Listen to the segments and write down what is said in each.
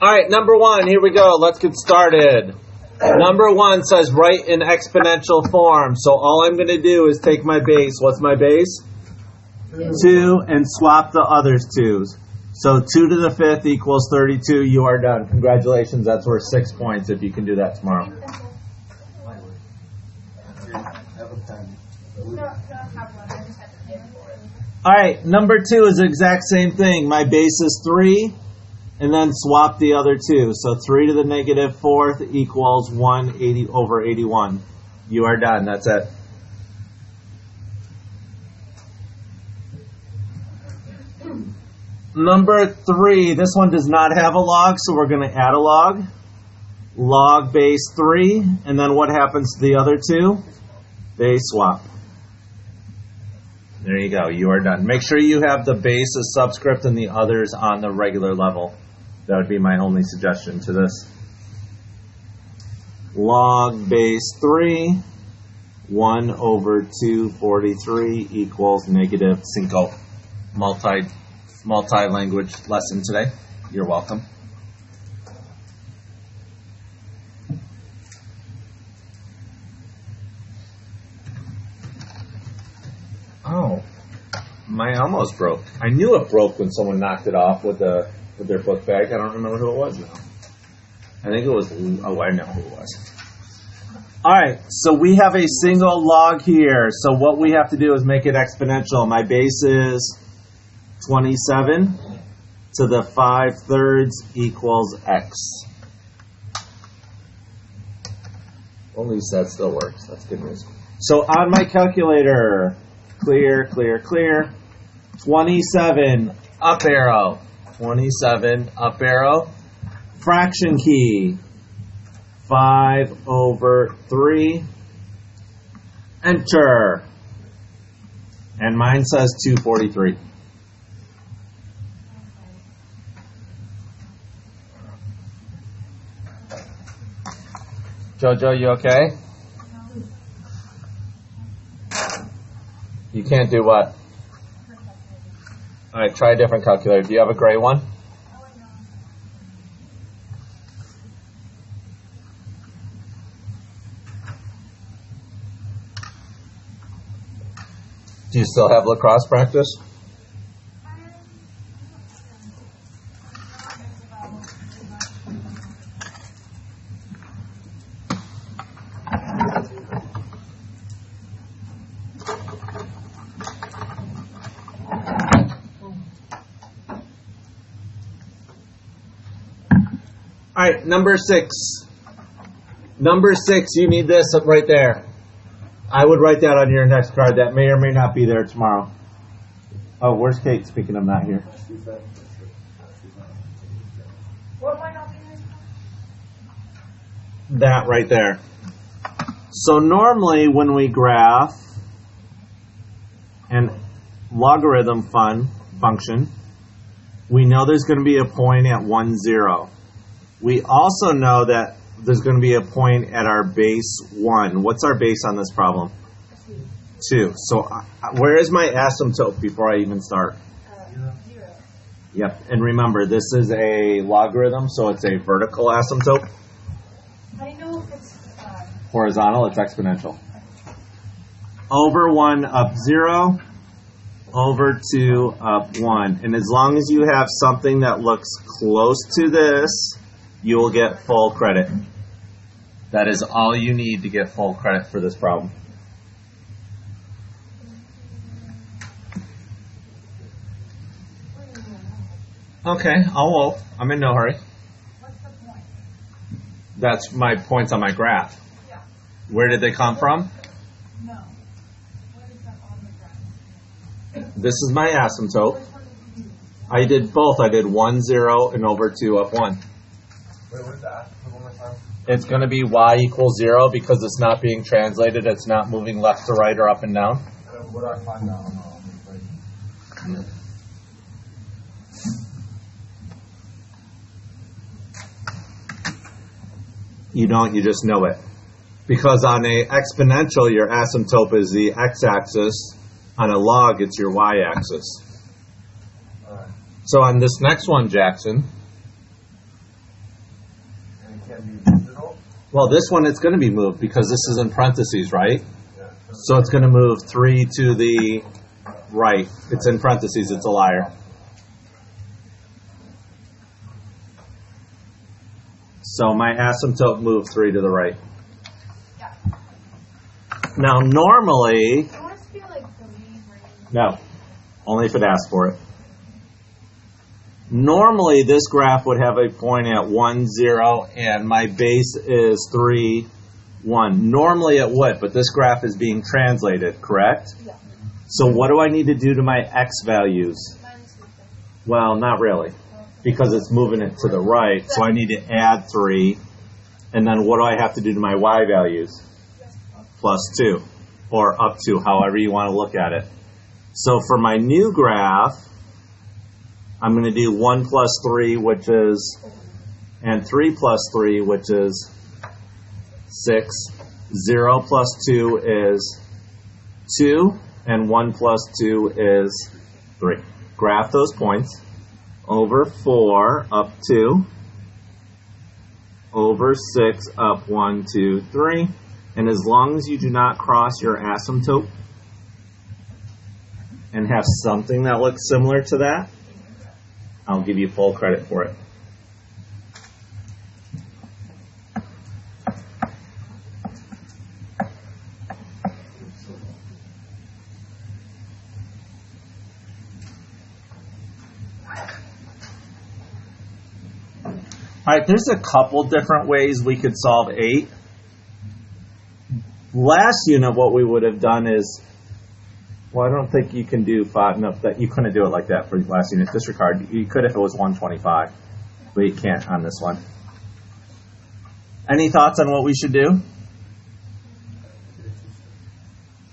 All right, number one, here we go. Let's get started. Number one says write in exponential form. So all I'm going to do is take my base. What's my base? 2, and swap the others 2's. So 2 to the 5th equals 32. You are done. Congratulations. That's worth 6 points if you can do that tomorrow. All right, number 2 is the exact same thing. My base is 3, and then swap the other 2. So 3 to the negative 4th equals 180 over 81. You are done. That's it. Number 3, this one does not have a log, so we're going to add a log. Log base 3, and then what happens to the other 2? They swap. There you go. You are done. Make sure you have the base as subscript and the others on the regular level. That would be my only suggestion to this. Log base 3, 1 over 243 equals negative 5. Multi-language lesson today. You're welcome. Oh, my almost broke. I knew it broke when someone knocked it off with their book bag. I don't remember who it was now. I think it was, oh, I know who it was. All right, so we have a single log here. So what we have to do is make it exponential. My base is 27 to the 5/3 equals x. Well, at least that still works. That's good news. So on my calculator, clear. 27, up arrow. 27, up arrow. Fraction key, 5 over 3. Enter. And mine says 243. Jojo, you okay? You can't do what? All right, try a different calculator. Do you have a gray one? Do you still have lacrosse practice? All right, number 6. Number 6, you need this right there. I would write that on your next card. That may or may not be there tomorrow. Oh, where's Kate? Speaking of not here. What might not be there? That right there. So normally when we graph an logarithm function, we know there's going to be a point at 1, 0. We also know that there's going to be a point at our base 1. What's our base on this problem? 2. So where is my asymptote before I even start? 0. Yep. And remember, this is a logarithm, so it's a vertical asymptote. How do you know if it's Horizontal, it's exponential. Over 1, up 0. Over 2, up 1. And as long as you have something that looks close to this, you will get full credit. That is all you need to get full credit for this problem. Okay, I'll wait. I'm in no hurry. what's the point? That's my points on my graph. Yeah. Where did they come from? No. What is that on the graph? This is my asymptote. Which one did you use? I did both. I did 1, 0, and over 2, up 1. Wait, what's that? One more time. It's going to be y equals 0 because it's not being translated. It's not moving left to right or up and down. What do I find out on the equation? You don't, you just know it. Because on a exponential, your asymptote is the x-axis. On a log, it's your y-axis. Alright. So on this next one, Jackson, And it can't be digital? well, this one, it's going to be moved because this is in parentheses, right? Yeah. So it's going to move 3 to the right. It's in parentheses. It's a liar. So my asymptote moved 3 to the right. Yeah. Now, normally, I want us to be like the main range. no, only if it asks for it. Normally, this graph would have a point at 1, 0, and my base is 3, 1. Normally it would, but this graph is being translated, correct? Yeah. So what do I need to do to my x values? Minus 3. Well, not really, because it's moving it to the right, so I need to add 3. And then what do I have to do to my y values? Plus 2, or up to, however you want to look at it. So for my new graph, I'm going to do 1 plus 3, which is, and 3 plus 3, which is 6. 0 plus 2 is 2, and 1 plus 2 is 3. Graph those points. Over 4, up 2. Over 6, up 1, 2, 3. And as long as you do not cross your asymptote and have something that looks similar to that, I'll give you full credit for it. All right, there's a couple different ways we could solve 8. Last unit, what we would have done is, well, I don't think you can do 5. No, that you couldn't do it like that for last unit. Disregard. You could if it was 125, but you can't on this one. Any thoughts on what we should do?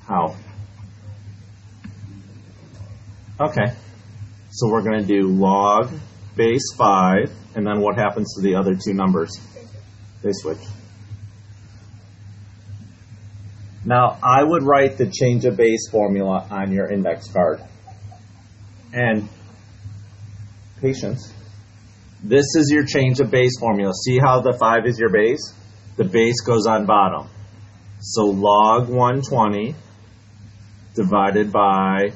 How? Okay. So we're going to do log base 5, and then what happens to the other 2 numbers? They switch. Now, I would write the change of base formula on your index card. And patience. This is your change of base formula. See how the 5 is your base? The base goes on bottom. So log 120 divided by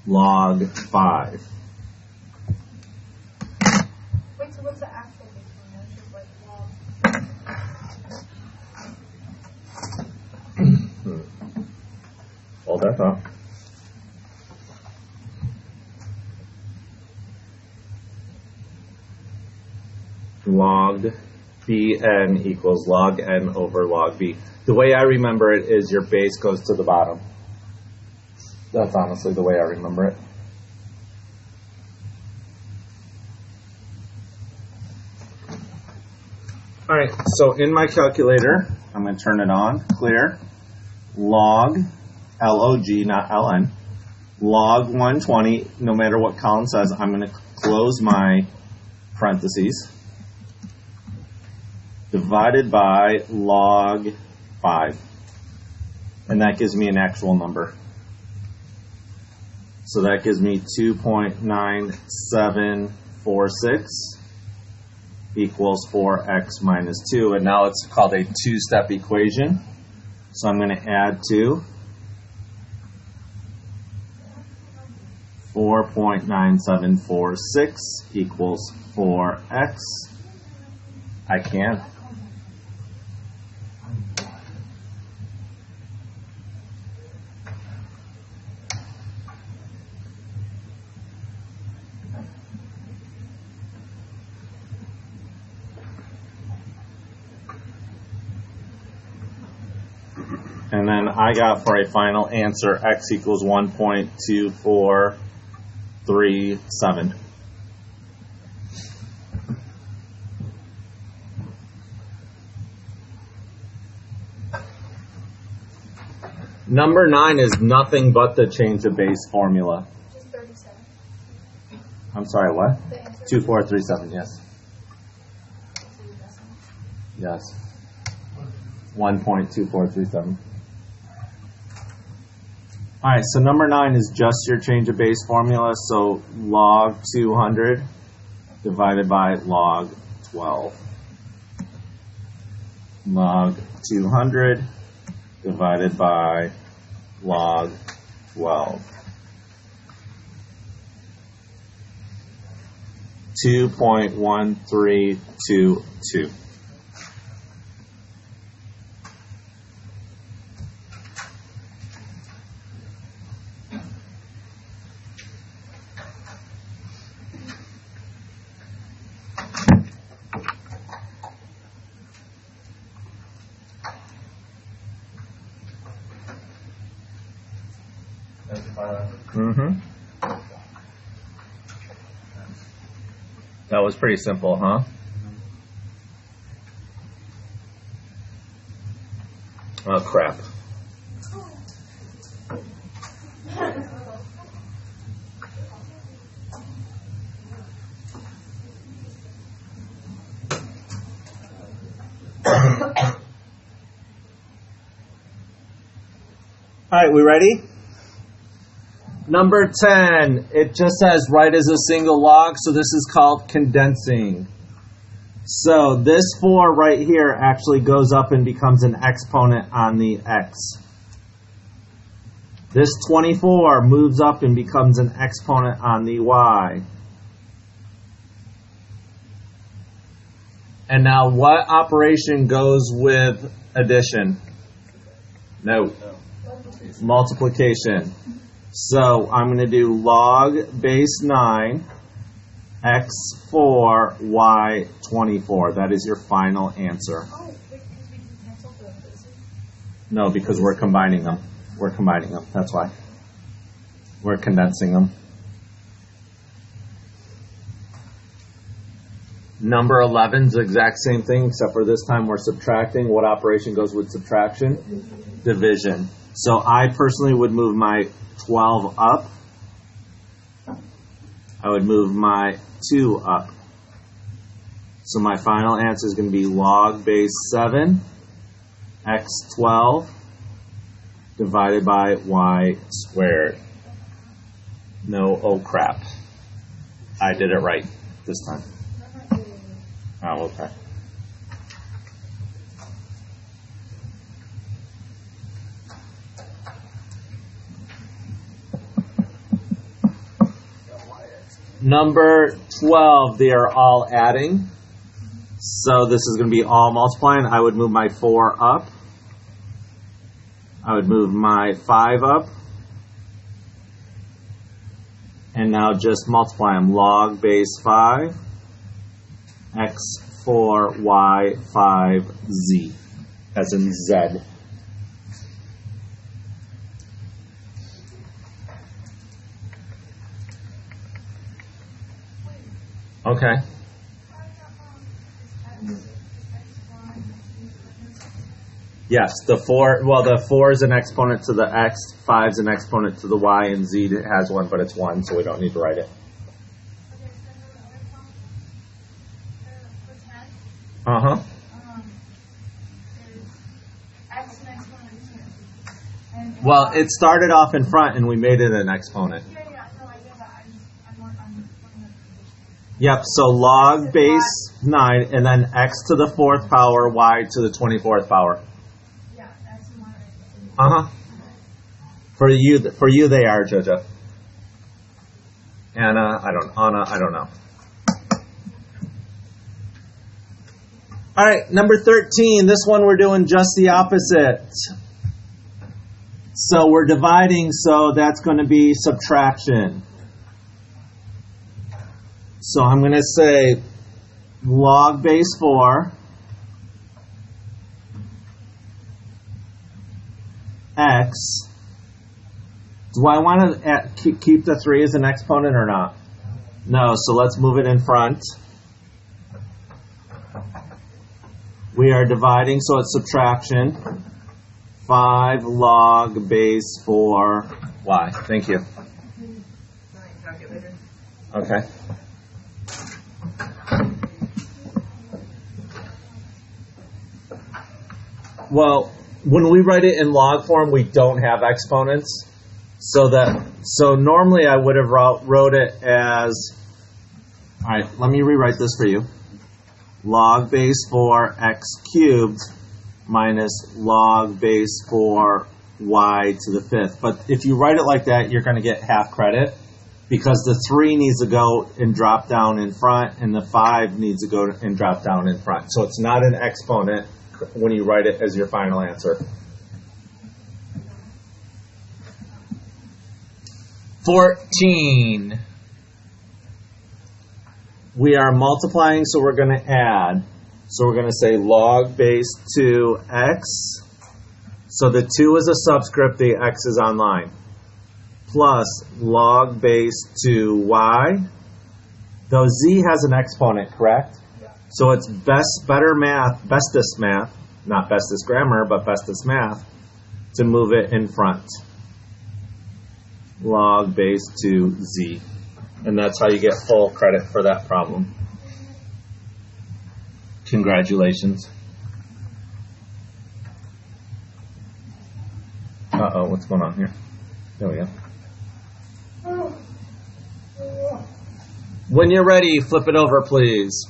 log 5. Wait, so what's the actual base formula? It's just like log. Hold that thought. Log bn equals log n over log b. The way I remember it is your base goes to the bottom. That's honestly the way I remember it. All right, so in my calculator, I'm going to turn it on, clear. Log, L-O-G, not L-N. Log 120, no matter what column says, I'm going to close my parentheses. Divided by log 5. And that gives me an actual number. So that gives me 2.9746 equals 4x minus 2. And now it's called a two-step equation. So I'm going to add 2. 4.9746 equals 4x. I can. And then I got for a final answer x equals 1.2437. Number 9 is nothing but the change of base formula. Just 37. I'm sorry, what? The answer. 2437, yes. Yes. 1.2437. All right, so number 9 is just your change of base formula. So log 200 divided by log 12. Log 200 divided by log 12. 2.1322. Mm-hmm. That was pretty simple, huh? Oh, crap. All right, we ready? Number 10, it just says write as a single log, so this is called condensing. So this 4 right here actually goes up and becomes an exponent on the x. This 24 moves up and becomes an exponent on the y. And now what operation goes with addition? No. Multiplication. So I'm going to do log base 9, x4, y24. That is your final answer. Oh, wait, because we can cancel the this. No, because we're combining them. We're combining them. That's why. We're condensing them. Number 11 is the exact same thing, except for this time we're subtracting. What operation goes with subtraction? Division. So I personally would move my 12 up. I would move my 2 up. So my final answer is going to be log base 7 x12 divided by y squared. No, oh crap. I did it right this time. Oh, okay. Number 12, they are all adding. So this is going to be all multiplying. I would move my 4 up. I would move my 5 up. And now just multiply them. Log base 5, x4, y5, z, as in z. Okay. Yes, the 4 is an exponent to the x, 5 is an exponent to the y, and z has one, but it's 1, so we don't need to write it. Uh-huh. Well, it started off in front, and we made it an exponent. Yep, so log base 9, and then x to the 4th power, y to the 24th power. Yeah, that's my. Uh-huh. For you they are, Jojo. Anna, I don't know. All right, number 13. This one we're doing just the opposite. So we're dividing, so that's going to be subtraction. So I'm going to say log base 4 x. Do I want to keep the 3 as an exponent or not? No, so let's move it in front. We are dividing, so it's subtraction. 5 log base 4 y. Thank you. Okay. Well, when we write it in log form, we don't have exponents. So normally I would have wrote it as, all right, let me rewrite this for you. Log base 4 x cubed minus log base 4 y to the 5th. But if you write it like that, you're going to get half credit because the 3 needs to go and drop down in front and the 5 needs to go and drop down in front. So it's not an exponent when you write it as your final answer. 14. We are multiplying, so we're going to add. So we're going to say log base 2x. So the 2 is a subscript, the x is on line. Plus log base 2y. Though z has an exponent, correct? Yeah. So it's bestest math, not bestest grammar, but bestest math, to move it in front. Log base 2z. And that's how you get full credit for that problem. Congratulations. Uh-oh, what's going on here? There we go. When you're ready, flip it over, please.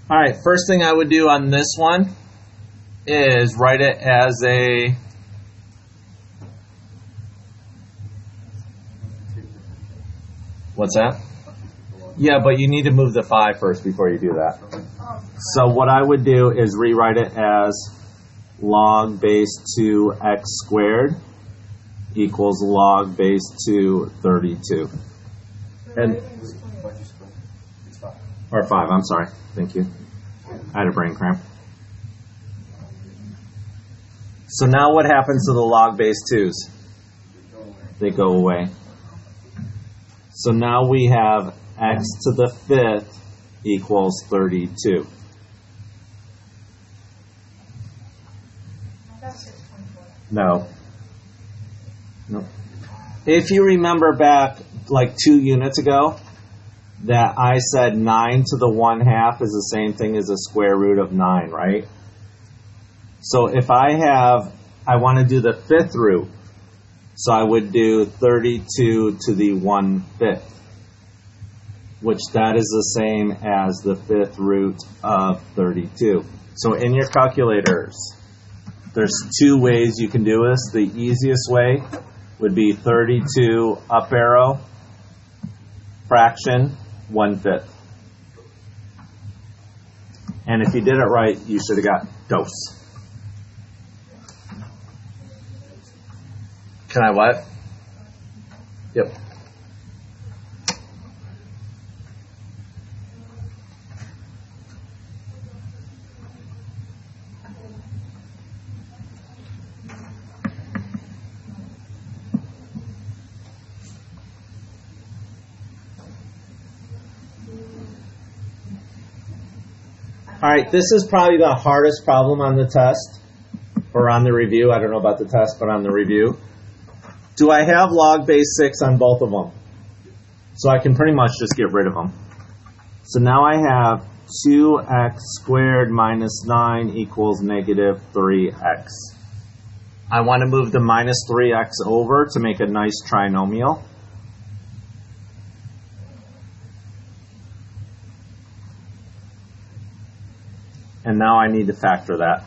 All right, first thing I would do on this one is write it as a what's that? Yeah, but you need to move the 5 first before you do that. So what I would do is rewrite it as log base 2x squared equals log base 2 32. And or 5, I'm sorry. Thank you. I had a brain cramp. So now what happens to the log base 2's? They go away. So now we have x to the 5th equals 32. No. No. If you remember back like 2 units ago, that I said 9 to the 1/2 is the same thing as the square root of 9, right? So if I want to do the 5th root, so I would do 32 to the 1/5, which that is the same as the 5th root of 32. So in your calculators, there's 2 ways you can do this. The easiest way would be 32 up arrow, fraction, 1/5. And if you did it right, you should have got dose. Can I what? Yep. All right, this is probably the hardest problem on the test, or on the review. I don't know about the test, but on the review. Do I have log base 6 on both of them? So I can pretty much just get rid of them. So now I have 2x squared minus 9 equals negative 3x. I want to move the minus 3x over to make a nice trinomial. And now I need to factor that.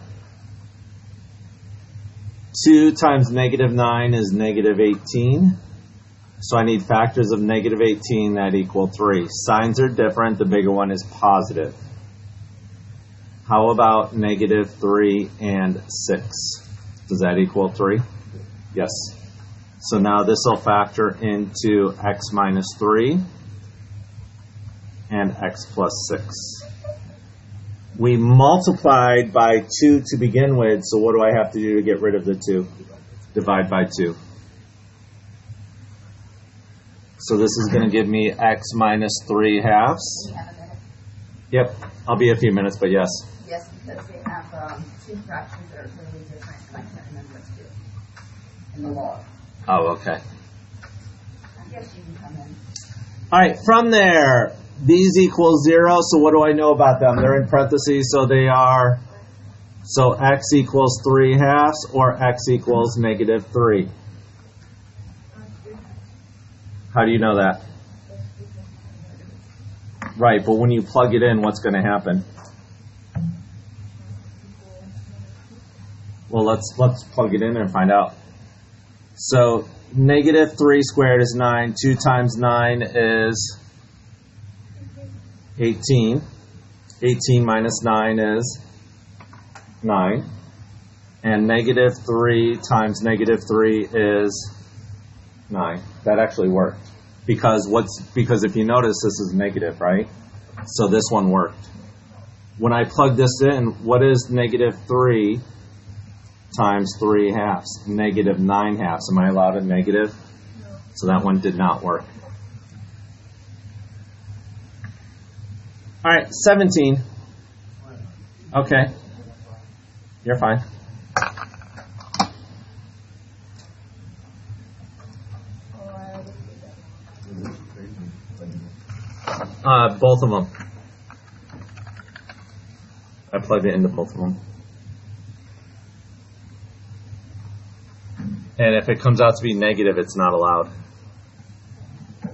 2 times negative 9 is negative 18. So I need factors of negative 18 that equal 3. Signs are different. The bigger one is positive. How about negative 3 and 6? Does that equal 3? Yes. So now this will factor into x minus 3 and x plus 6. We multiplied by 2 to begin with, so what do I have to do to get rid of the 2? Divide by 2. So this is going to give me x minus 3/2. We have a minute. Yep, I'll be a few minutes, but yes. Yes, because they have 2 fractions that are totally different, and I can't remember what's 2 in the log. Oh, okay. Yes, you can come in. All right, from there, these equal 0. So what do I know about them? They're in parentheses, so they are, so x equals 3/2 or x equals -3. How do you know that? Right, but when you plug it in, what's going to happen? Well, let's plug it in and find out. So -3 squared is 9. 2 times 9 is 18. 18 minus 9 is 9. And -3 times -3 is 9. That actually worked. Because if you notice, this is negative, right? So this one worked. When I plug this in, what is -3 times 3/2? -9/2. Am I allowed a negative? So that one did not work. All right, 17. Okay. You're fine. Both of them. I plugged it into both of them. And if it comes out to be negative, it's not allowed. All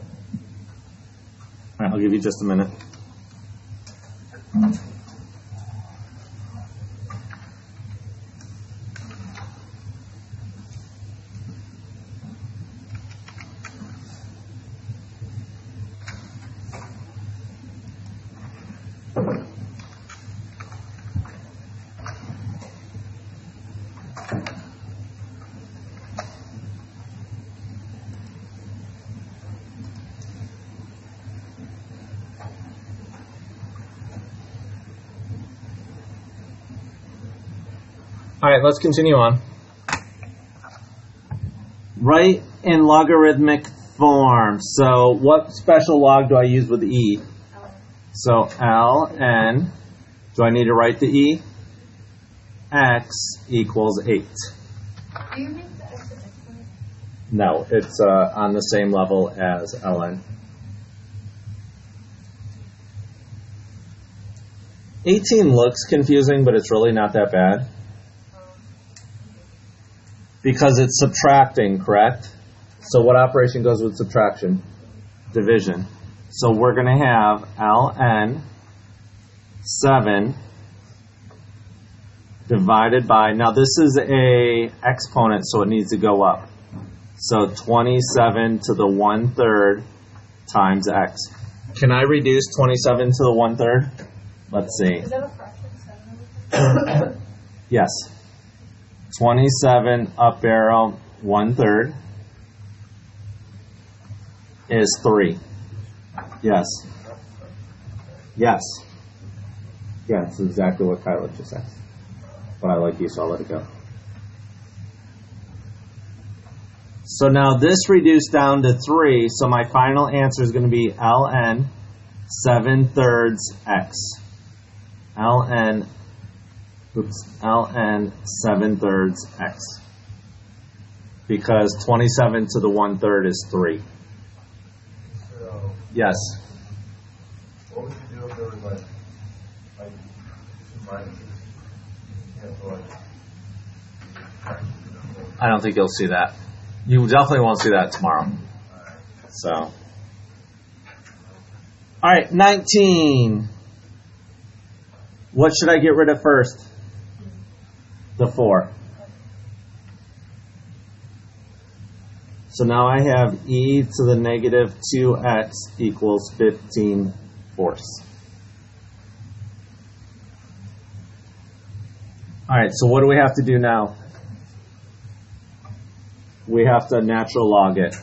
right, I'll give you just a minute. All right, let's continue on. Write in logarithmic form. So what special log do I use with e? So ln, do I need to write the e? X equals 8. Do you make the x an exponent? No, it's on the same level as ln. 18 looks confusing, but it's really not that bad. Because it's subtracting, correct? So what operation goes with subtraction? Division. So we're going to have ln 7 divided by, now this is a exponent, so it needs to go up. So 27 to the 1/3 times x. Can I reduce 27 to the 1/3? Let's see. Is that a fraction? 7? Yes. 27 up arrow 1/3 is 3. Yes. Yes. Yeah, that's exactly what Kyla just said. But I like you, so I'll let it go. So now this reduced down to 3, so my final answer is going to be ln 7/3 x. ln 7/3 x. Because 27 to the 1/3 is 3. So, Yes. what would you do if there was like two minuses? You can't go fractions, you know? I don't think you'll see that. You definitely won't see that tomorrow. So. All right, 19. What should I get rid of first? The 4. So now I have e to the -2x equals 15/4. All right, so what do we have to do now? We have to natural log it.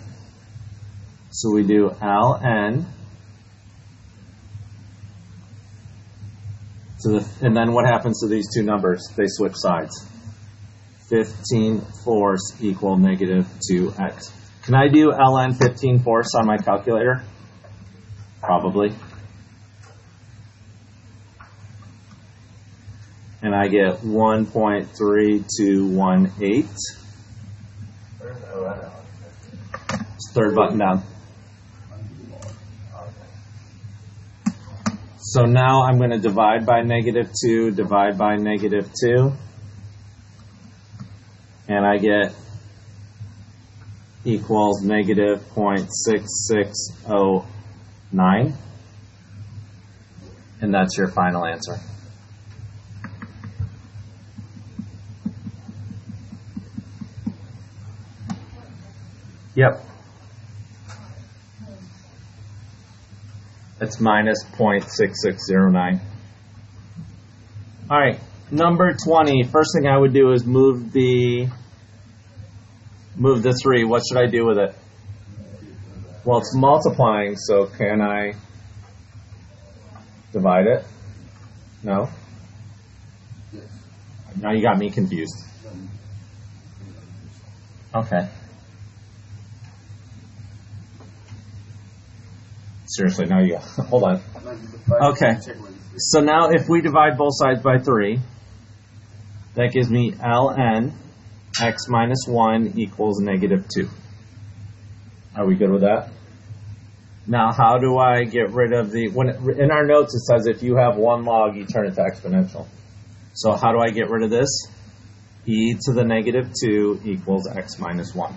So we do ln to the, and then what happens to these two numbers? They switch sides. 15/4 equal -2x. Can I do ln 15/4 on my calculator? Probably. And I get 1.3218. Where's the ON? Third button down. So now I'm going to divide by -2, divide by -2, and I get equals -0.6609, and that's your final answer. Yep. It's minus 0.6609. All right, number 20. First thing I would do is move the 3. What should I do with it? Well, it's multiplying, so can I divide it? No? Now you got me confused. Okay. Seriously, now you hold on. Okay. So now if we divide both sides by 3, that gives me ln x minus 1 equals -2. Are we good with that? Now, how do I get rid of the, in our notes it says if you have 1 log, you turn it to exponential. So how do I get rid of this? E to the -2 equals x minus 1.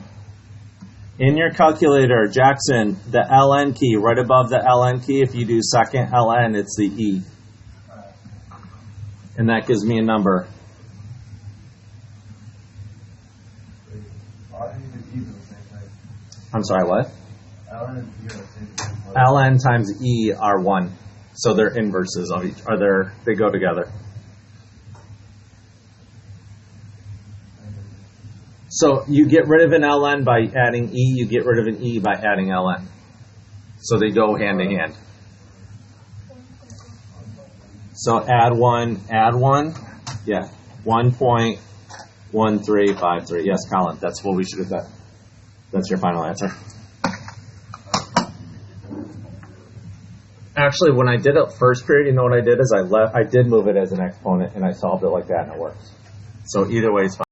In your calculator, Jackson, the ln key, right above the ln key, if you do second ln, it's the E. And that gives me a number. I'm sorry, what? ln times E are 1. So they're inverses of each, they go together. So you get rid of an ln by adding E, you get rid of an E by adding ln. So they go hand in hand. So add 1, yeah, 1.1353. Yes, Colin, that's what we should have done. That's your final answer. Actually, when I did it first period, you know what I did is I did move it as an exponent and I solved it like that and it works. So either way is fine.